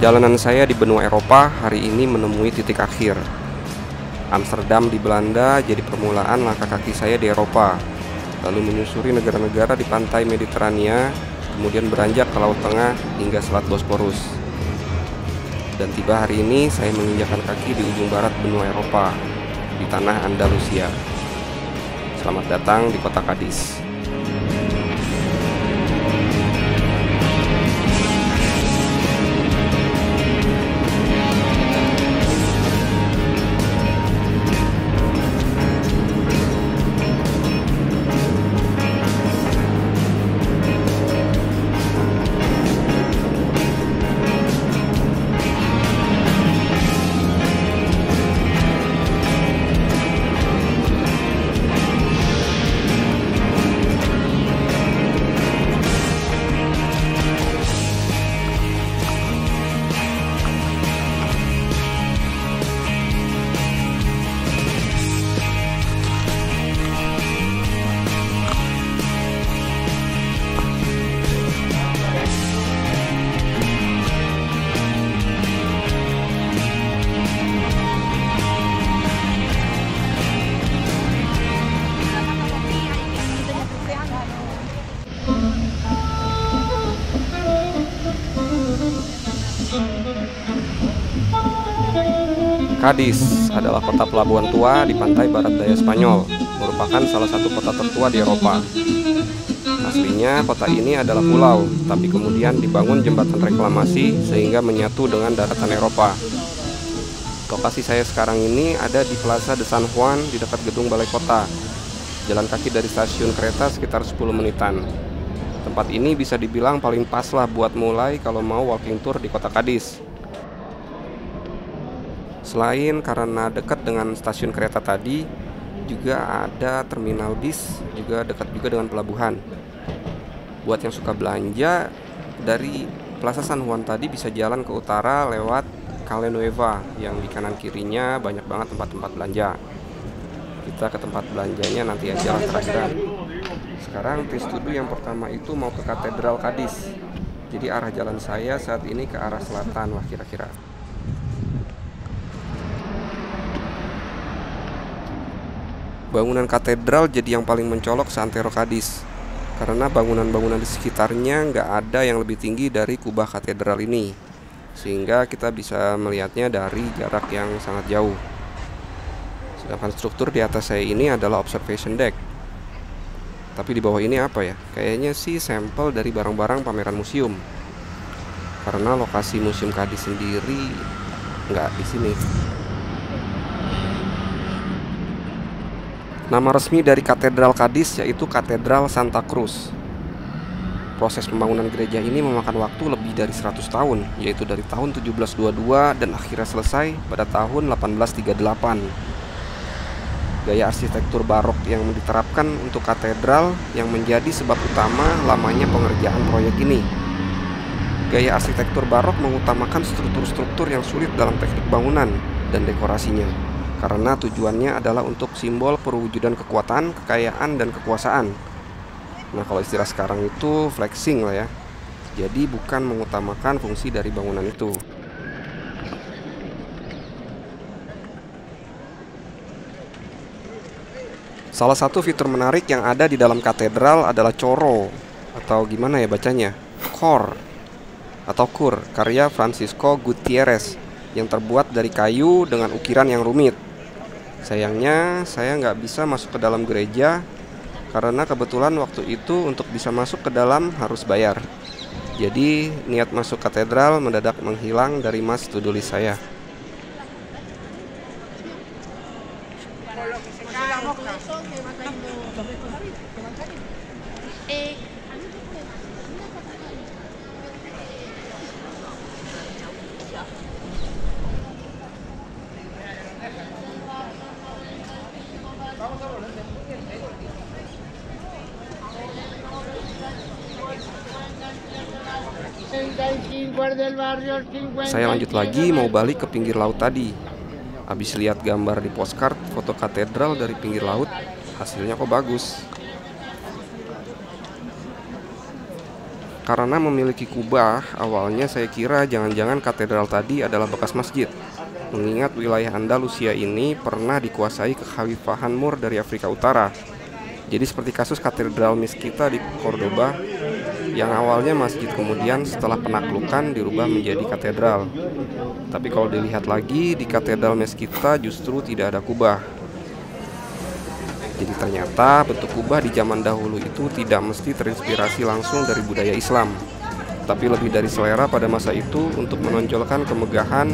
Perjalanan saya di benua Eropa hari ini menemui titik akhir. Amsterdam di Belanda jadi permulaan langkah kaki saya di Eropa, lalu menyusuri negara-negara di pantai Mediterania, kemudian beranjak ke Laut Tengah hingga Selat Bosporus. Dan tiba hari ini saya menginjakkan kaki di ujung barat benua Eropa, di tanah Andalusia. Selamat datang di kota Cadiz. Cadiz adalah kota pelabuhan tua di pantai barat daya Spanyol, merupakan salah satu kota tertua di Eropa. Aslinya kota ini adalah pulau, tapi kemudian dibangun jembatan reklamasi sehingga menyatu dengan daratan Eropa. Lokasi saya sekarang ini ada di Plaza de San Juan di dekat gedung balai kota. Jalan kaki dari stasiun kereta sekitar 10 menitan. Tempat ini bisa dibilang paling pas lah buat mulai kalau mau walking tour di kota Cadiz. Selain karena dekat dengan stasiun kereta tadi, juga ada terminal bis, juga dekat juga dengan pelabuhan. Buat yang suka belanja, dari Plaza San Juan tadi bisa jalan ke utara lewat Calle Nueva, yang di kanan kirinya banyak banget tempat-tempat belanja. Kita ke tempat belanjanya nanti aja lah terakhiran. Sekarang tis to do yang pertama itu mau ke Katedral Cadiz. Jadi arah jalan saya saat ini ke arah selatan lah kira-kira. Bangunan katedral jadi yang paling mencolok seantero Cadiz, karena bangunan-bangunan di sekitarnya nggak ada yang lebih tinggi dari kubah katedral ini, sehingga kita bisa melihatnya dari jarak yang sangat jauh. Sedangkan struktur di atas saya ini adalah observation deck. Tapi di bawah ini apa ya? Kayaknya sih sampel dari barang-barang pameran museum, karena lokasi museum Cadiz sendiri nggak di sini. Nama resmi dari Katedral Cadiz yaitu Katedral Santa Cruz. Proses pembangunan gereja ini memakan waktu lebih dari 100 tahun, yaitu dari tahun 1722 dan akhirnya selesai pada tahun 1838. Gaya arsitektur barok yang diterapkan untuk katedral yang menjadi sebab utama lamanya pengerjaan proyek ini. Gaya arsitektur barok mengutamakan struktur-struktur yang sulit dalam teknik bangunan dan dekorasinya, karena tujuannya adalah untuk simbol perwujudan kekuatan, kekayaan, dan kekuasaan. Nah, kalau istilah sekarang itu flexing lah ya. Jadi bukan mengutamakan fungsi dari bangunan itu. Salah satu fitur menarik yang ada di dalam katedral adalah coro, atau gimana ya bacanya, cor atau cur, karya Francisco Gutierrez, yang terbuat dari kayu dengan ukiran yang rumit. Sayangnya saya nggak bisa masuk ke dalam gereja, karena kebetulan waktu itu untuk bisa masuk ke dalam harus bayar. Jadi niat masuk katedral mendadak menghilang dari mas to do list saya. Saya lanjut lagi mau balik ke pinggir laut tadi. Habis lihat gambar di postcard foto katedral dari pinggir laut, hasilnya kok bagus. Karena memiliki kubah, awalnya saya kira jangan-jangan katedral tadi adalah bekas masjid. Mengingat wilayah Andalusia ini pernah dikuasai kekhalifahan Moor dari Afrika Utara. Jadi seperti kasus katedral Mezquita di Cordoba, yang awalnya masjid kemudian setelah penaklukan dirubah menjadi katedral. Tapi kalau dilihat lagi, di katedral Mezquita justru tidak ada kubah. Jadi ternyata bentuk kubah di zaman dahulu itu tidak mesti terinspirasi langsung dari budaya Islam, tapi lebih dari selera pada masa itu untuk menonjolkan kemegahan,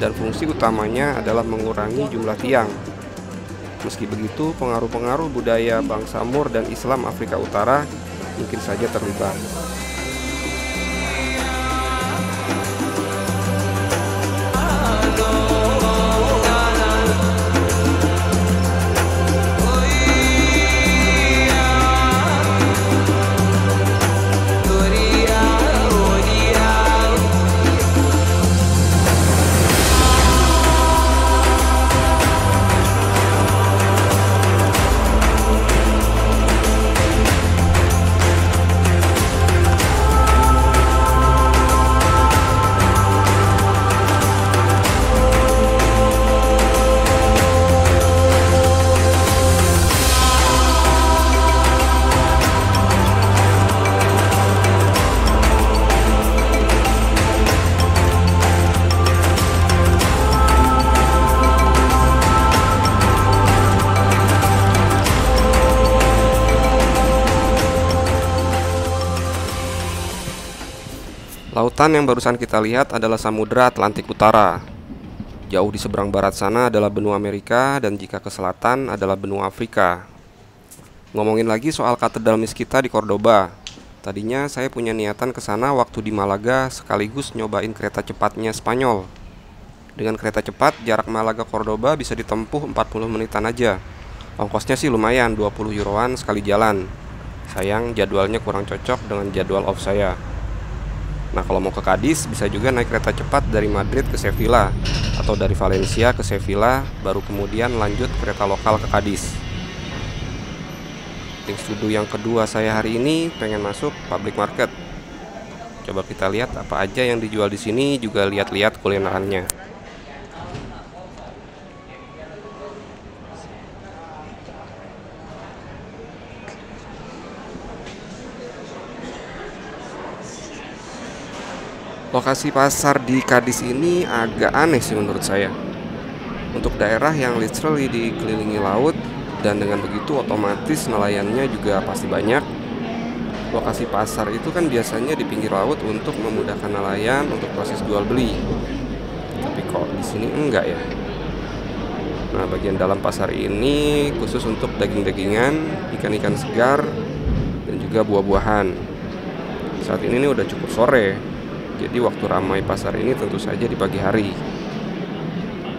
dan fungsi utamanya adalah mengurangi jumlah tiang. Meski begitu, pengaruh-pengaruh budaya bangsa Moor dan Islam Afrika Utara mungkin saja terlibat. Lautan yang barusan kita lihat adalah Samudra Atlantik Utara. Jauh di seberang barat sana adalah benua Amerika, dan jika ke selatan adalah benua Afrika. Ngomongin lagi soal katedral Mezquita di Cordoba. Tadinya saya punya niatan ke sana waktu di Malaga sekaligus nyobain kereta cepatnya Spanyol. Dengan kereta cepat, jarak Malaga Cordoba bisa ditempuh 40 menitan aja. Ongkosnya sih lumayan, 20 euroan sekali jalan. Sayang jadwalnya kurang cocok dengan jadwal off saya. Nah, kalau mau ke Cadiz bisa juga naik kereta cepat dari Madrid ke Sevilla, atau dari Valencia ke Sevilla, baru kemudian lanjut kereta lokal ke Cadiz. Things to do yang kedua saya hari ini pengen masuk public market. Coba kita lihat apa aja yang dijual di sini, juga lihat-lihat kulinerannya. Lokasi pasar di Cadiz ini agak aneh sih menurut saya. Untuk daerah yang literally dikelilingi laut, dan dengan begitu otomatis nelayannya juga pasti banyak. Lokasi pasar itu kan biasanya di pinggir laut untuk memudahkan nelayan untuk proses jual beli. Tapi kok di sini enggak ya? Nah, bagian dalam pasar ini khusus untuk daging-dagingan, ikan-ikan segar, dan juga buah-buahan. Saat ini udah cukup sore. Jadi waktu ramai pasar ini tentu saja di pagi hari.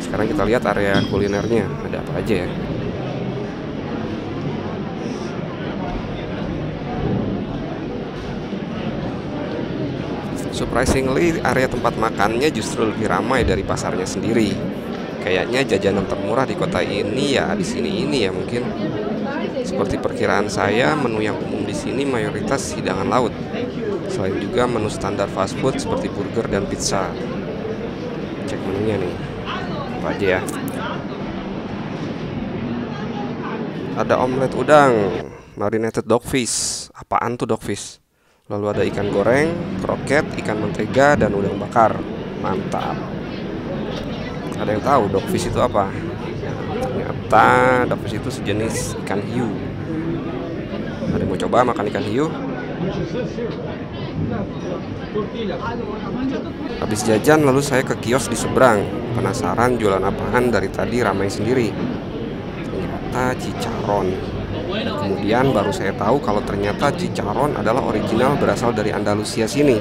Sekarang kita lihat area kulinernya, ada apa aja ya. Surprisingly, area tempat makannya justru lebih ramai dari pasarnya sendiri. Kayaknya jajanan termurah di kota ini ya di sini ini ya mungkin. Seperti perkiraan saya, menu yang umum di sini mayoritas hidangan laut. Selain juga menu standar fast food seperti burger dan pizza. Cek menunya nih, apa aja ya. Ada omelet udang, marinated dogfish. Apaan tuh dogfish? Lalu ada ikan goreng, kroket, ikan mentega, dan udang bakar. Mantap. Ada yang tahu dogfish itu apa? Ternyata dogfish itu sejenis ikan hiu. Ada yang mau coba makan ikan hiu? Habis jajan lalu saya ke kios di seberang. Penasaran jualan apaan, dari tadi ramai sendiri. Ternyata cicaron. Dan kemudian baru saya tahu kalau ternyata cicaron adalah original berasal dari Andalusia sini.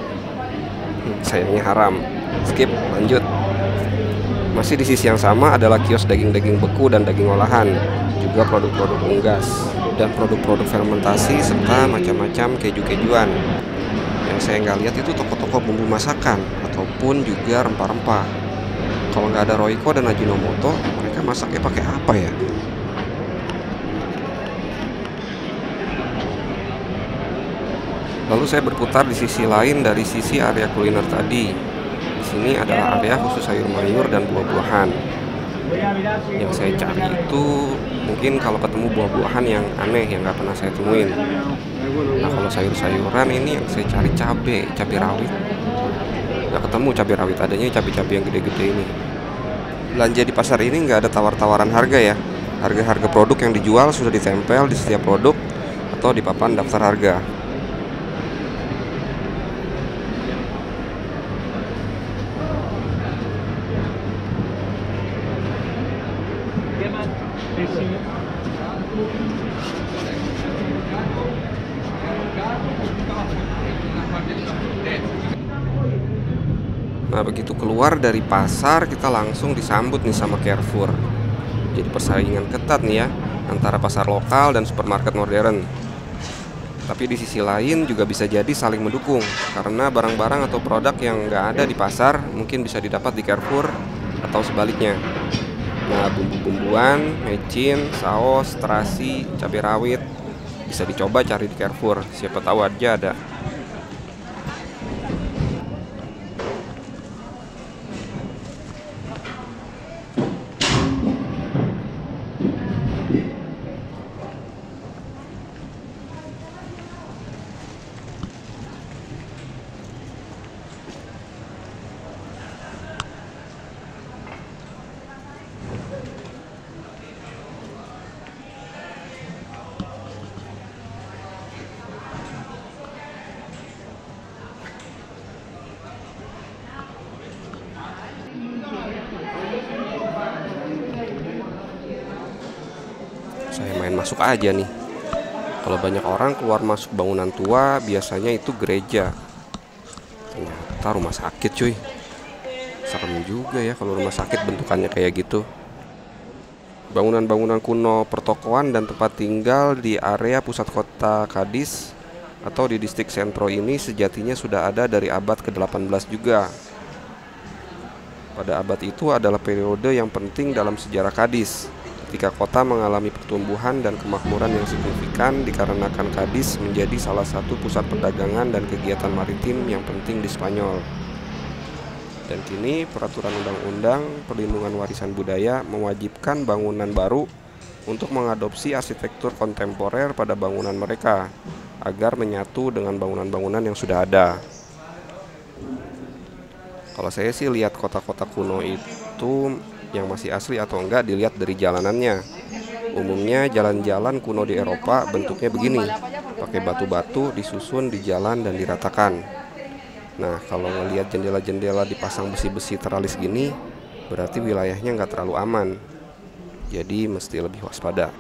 Sayangnya haram. Skip, lanjut. Masih di sisi yang sama adalah kios daging-daging beku dan daging olahan, juga produk-produk unggas dan produk-produk fermentasi serta macam-macam keju-kejuan. Yang saya nggak lihat itu toko-toko bumbu masakan ataupun juga rempah-rempah. Kalau nggak ada Royco dan Ajinomoto, mereka masaknya pakai apa ya? Lalu saya berputar di sisi lain dari sisi area kuliner tadi. Di sini adalah area khusus sayur mayur dan buah-buahan. Yang saya cari itu mungkin kalau ketemu buah-buahan yang aneh yang nggak pernah saya temuin. Nah, kalau sayur-sayuran ini yang saya cari cabai rawit. Nggak ketemu cabai rawit, adanya cabai-cabai yang gede-gede ini. Belanja di pasar ini nggak ada tawar-tawaran harga ya. Harga-harga produk yang dijual sudah ditempel di setiap produk atau di papan daftar harga. Nah, begitu keluar dari pasar kita langsung disambut nih sama Carrefour. Jadi persaingan ketat nih ya antara pasar lokal dan supermarket modern. Tapi di sisi lain juga bisa jadi saling mendukung, karena barang-barang atau produk yang nggak ada di pasar mungkin bisa didapat di Carrefour atau sebaliknya. Nah, bumbu-bumbuan, mecin, saus, terasi, cabai rawit bisa dicoba cari di Carrefour, siapa tahu aja ada. Saya main masuk aja nih. Kalau banyak orang keluar masuk bangunan tua, biasanya itu gereja. Ternyata rumah sakit cuy. Serem juga ya kalau rumah sakit bentukannya kayak gitu. Bangunan-bangunan kuno, pertokoan dan tempat tinggal di area pusat kota Cadiz atau di distrik sentro ini sejatinya sudah ada dari abad ke-18 juga. Pada abad itu adalah periode yang penting dalam sejarah Cadiz, ketika kota mengalami pertumbuhan dan kemakmuran yang signifikan dikarenakan Cadiz menjadi salah satu pusat perdagangan dan kegiatan maritim yang penting di Spanyol. Dan kini peraturan undang-undang perlindungan warisan budaya mewajibkan bangunan baru untuk mengadopsi arsitektur kontemporer pada bangunan mereka agar menyatu dengan bangunan-bangunan yang sudah ada. Kalau saya sih lihat kota-kota kuno itu yang masih asli atau enggak dilihat dari jalanannya. Umumnya jalan-jalan kuno di Eropa bentuknya begini, pakai batu-batu disusun di jalan dan diratakan. Nah, kalau ngelihat jendela-jendela dipasang besi-besi teralis gini, berarti wilayahnya nggak terlalu aman. Jadi mesti lebih waspada.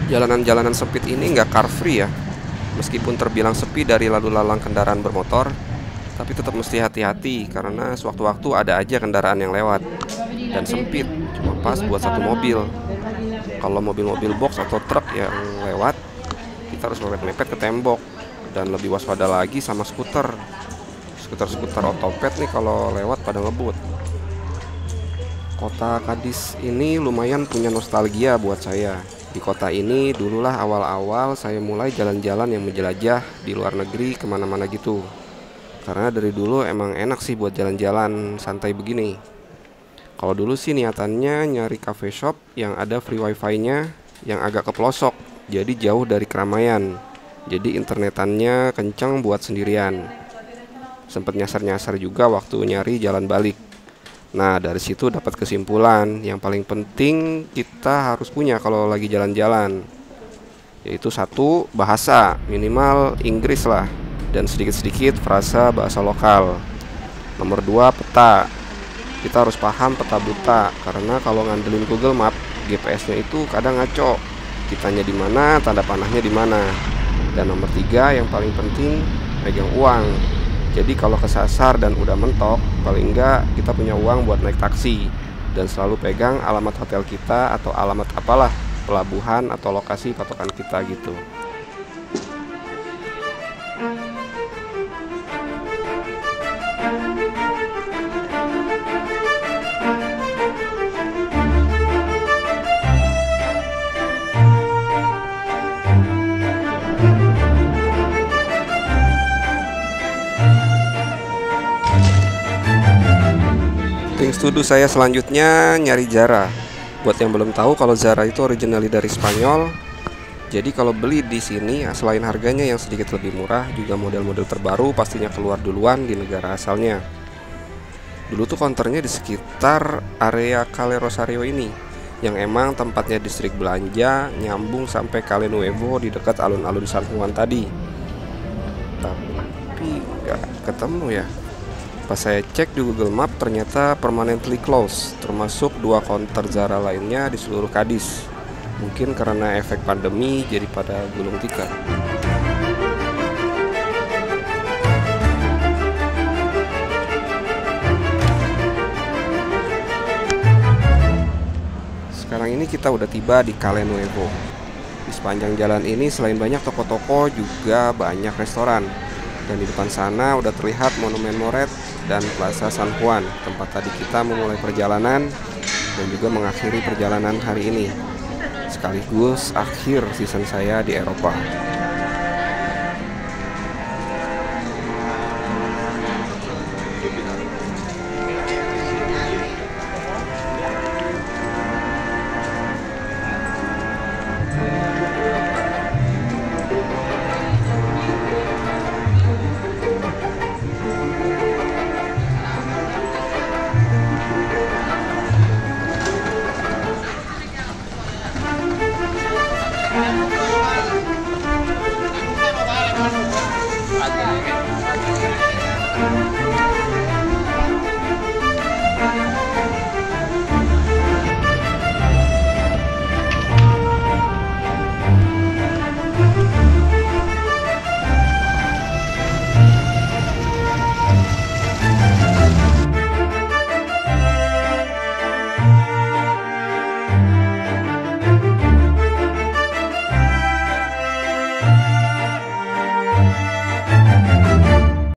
Jalanan-jalanan sempit ini nggak car free ya. Meskipun terbilang sepi dari lalu lalang kendaraan bermotor, tapi tetap mesti hati-hati karena sewaktu-waktu ada aja kendaraan yang lewat. Dan sempit, cuma pas buat satu mobil. Kalau mobil-mobil box atau truk yang lewat, kita harus mepet-mepet ke tembok. Dan lebih waspada lagi sama skuter. Skuter-skuter otopet nih kalau lewat pada ngebut. Kota Cadiz ini lumayan punya nostalgia buat saya. Di kota ini dululah awal-awal saya mulai jalan-jalan yang menjelajah di luar negeri kemana-mana gitu. Karena dari dulu emang enak sih buat jalan-jalan santai begini. Kalau dulu sih niatannya nyari cafe shop yang ada free wifi-nya yang agak ke pelosok, jadi jauh dari keramaian. Jadi internetannya kencang buat sendirian. Sempet nyasar-nyasar juga waktu nyari jalan balik. Nah, dari situ dapat kesimpulan yang paling penting kita harus punya kalau lagi jalan-jalan, yaitu satu, bahasa, minimal Inggris lah, dan sedikit-sedikit frasa bahasa lokal. Nomor dua, peta. Kita harus paham peta buta, karena kalau ngandelin Google Map, GPS-nya itu kadang ngaco. Kitanya di mana, tanda panahnya di mana. Dan nomor tiga, yang paling penting, pegang uang. Jadi kalau kesasar dan udah mentok, paling enggak kita punya uang buat naik taksi. Dan selalu pegang alamat hotel kita atau alamat apalah, pelabuhan atau lokasi patokan kita gitu. Things to do saya selanjutnya nyari Zara. Buat yang belum tahu, kalau Zara itu originally dari Spanyol. Jadi kalau beli di sini, selain harganya yang sedikit lebih murah, juga model-model terbaru pastinya keluar duluan di negara asalnya. Dulu tuh counternya di sekitar area Calle Rosario ini, yang emang tempatnya distrik belanja, nyambung sampai Calle Nuevo di dekat alun-alun San Juan tadi. Tapi nggak ketemu ya. Pas saya cek di Google Map, ternyata permanently closed, termasuk 2 counter Zara lainnya di seluruh Cadiz. Mungkin karena efek pandemi jadi pada gulung tikar. Sekarang ini kita udah tiba di Calle Nuevo. Di sepanjang jalan ini selain banyak toko-toko, juga banyak restoran. Dan di depan sana udah terlihat Monumen Moret dan Plaza San Juan, tempat tadi kita memulai perjalanan dan juga mengakhiri perjalanan hari ini, sekaligus akhir season saya di Eropa.